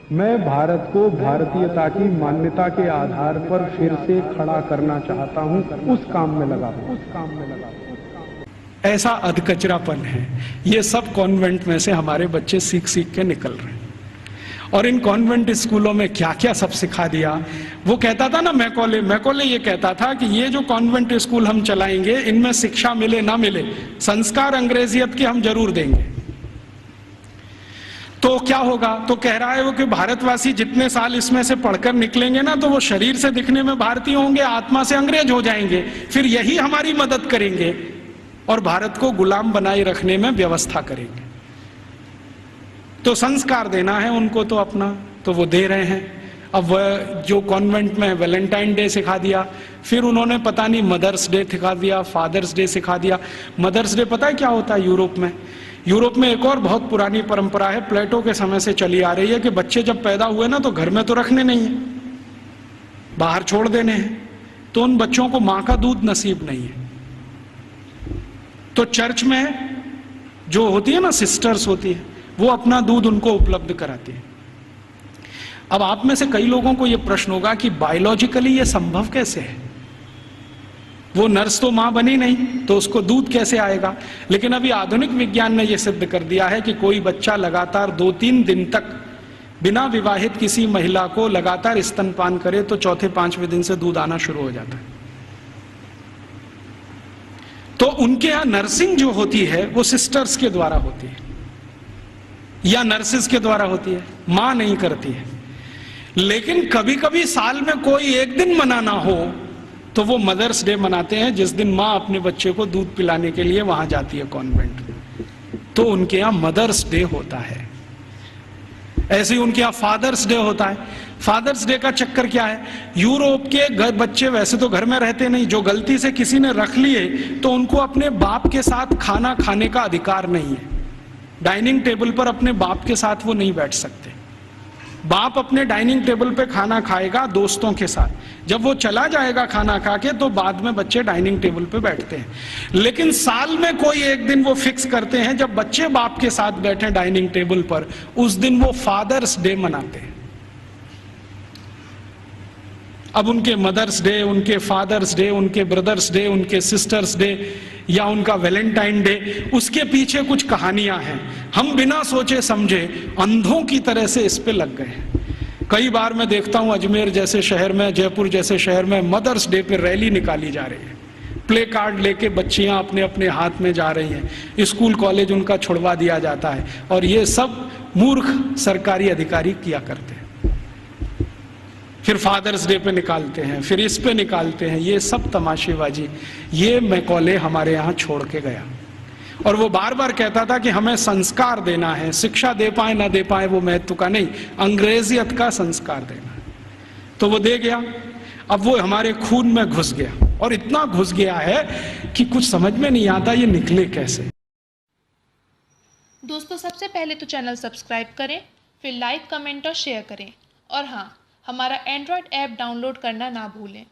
मैं भारत को भारतीयता की मान्यता के आधार पर फिर से खड़ा करना चाहता हूं, उस काम में लगा हूं। ऐसा अधकचरापन है। ये सब कॉन्वेंट में से हमारे बच्चे सीख सीख के निकल रहे हैं। और इन कॉन्वेंट स्कूलों में क्या क्या सब सिखा दिया। वो कहता था ना, मैकॉले ये कहता था कि ये जो कॉन्वेंट स्कूल हम चलाएंगे, इनमें शिक्षा मिले ना मिले, संस्कार अंग्रेजियत के हम जरूर देंगे। तो क्या होगा? तो कह रहा है वो कि भारतवासी जितने साल इसमें से पढ़कर निकलेंगे ना, तो वो शरीर से दिखने में भारतीय होंगे, आत्मा से अंग्रेज हो जाएंगे। फिर यही हमारी मदद करेंगे और भारत को गुलाम बनाए रखने में व्यवस्था करेंगे। तो संस्कार देना है उनको तो अपना, तो वो दे रहे हैं। अब वह जो कॉन्वेंट में वैलेंटाइन डे सिखा दिया, फिर उन्होंने पता नहीं मदर्स डे सिखा दिया, फादर्स डे सिखा दिया। मदर्स डे पता है क्या होता है यूरोप में? यूरोप में एक और बहुत पुरानी परंपरा है, प्लेटो के समय से चली आ रही है, कि बच्चे जब पैदा हुए ना तो घर में तो रखने नहीं है, बाहर छोड़ देने हैं। तो उन बच्चों को मां का दूध नसीब नहीं है। तो चर्च में जो होती है ना, सिस्टर्स होती है, वो अपना दूध उनको उपलब्ध कराती है। अब आप में से कई लोगों को यह प्रश्न होगा कि बायोलॉजिकली ये संभव कैसे है? वो नर्स तो मां बनी नहीं, तो उसको दूध कैसे आएगा? लेकिन अभी आधुनिक विज्ञान ने यह सिद्ध कर दिया है कि कोई बच्चा लगातार 2-3 दिन तक बिना विवाहित किसी महिला को लगातार स्तनपान करे तो चौथे 5वें दिन से दूध आना शुरू हो जाता है। तो उनके यहां नर्सिंग जो होती है वो सिस्टर्स के द्वारा होती है या नर्सिस के द्वारा होती है, मां नहीं करती है। लेकिन कभी कभी साल में कोई एक दिन मनाना हो तो वो मदर्स डे मनाते हैं, जिस दिन मां अपने बच्चे को दूध पिलाने के लिए वहां जाती है कॉन्वेंट। तो उनके यहां मदर्स डे होता है। ऐसे ही उनके यहां फादर्स डे होता है। फादर्स डे का चक्कर क्या है? यूरोप के बच्चे वैसे तो घर में रहते नहीं, जो गलती से किसी ने रख लिए तो उनको अपने बाप के साथ खाना खाने का अधिकार नहीं है। डाइनिंग टेबल पर अपने बाप के साथ वो नहीं बैठ सकते। बाप अपने डाइनिंग टेबल पे खाना खाएगा दोस्तों के साथ, जब वो चला जाएगा खाना खा के तो बाद में बच्चे डाइनिंग टेबल पे बैठते हैं। लेकिन साल में कोई एक दिन वो फिक्स करते हैं जब बच्चे बाप के साथ बैठे डाइनिंग टेबल पर, उस दिन वो फादर्स डे मनाते हैं। अब उनके मदर्स डे, उनके फादर्स डे, उनके ब्रदर्स डे, उनके सिस्टर्स डे या उनका वैलेंटाइन डे, उसके पीछे कुछ कहानियां हैं। हम बिना सोचे समझे अंधों की तरह से इस पे लग गए हैं। कई बार मैं देखता हूं अजमेर जैसे शहर में, जयपुर जैसे शहर में मदर्स डे पे रैली निकाली जा रही है, प्ले कार्ड लेके बच्चियां अपने अपने हाथ में जा रही हैं, स्कूल कॉलेज उनका छुड़वा दिया जाता है। और ये सब मूर्ख सरकारी अधिकारी किया करते हैं। फिर फादर्स डे पे निकालते हैं, फिर इस पे निकालते हैं। ये सब तमाशेबाजी, ये मैकॉले हमारे यहाँ छोड़ के गया। और वो बार बार कहता था कि हमें संस्कार देना है, शिक्षा दे पाए ना दे पाए वो महत्व का नहीं, अंग्रेजियत का संस्कार देना है। तो वो दे गया। अब वो हमारे खून में घुस गया, और इतना घुस गया है कि कुछ समझ में नहीं आता ये निकले कैसे। दोस्तों, सबसे पहले तो चैनल सब्सक्राइब करें, फिर लाइक, कमेंट और शेयर करें। और हाँ, हमारा एंड्रॉयड ऐप डाउनलोड करना ना भूलें।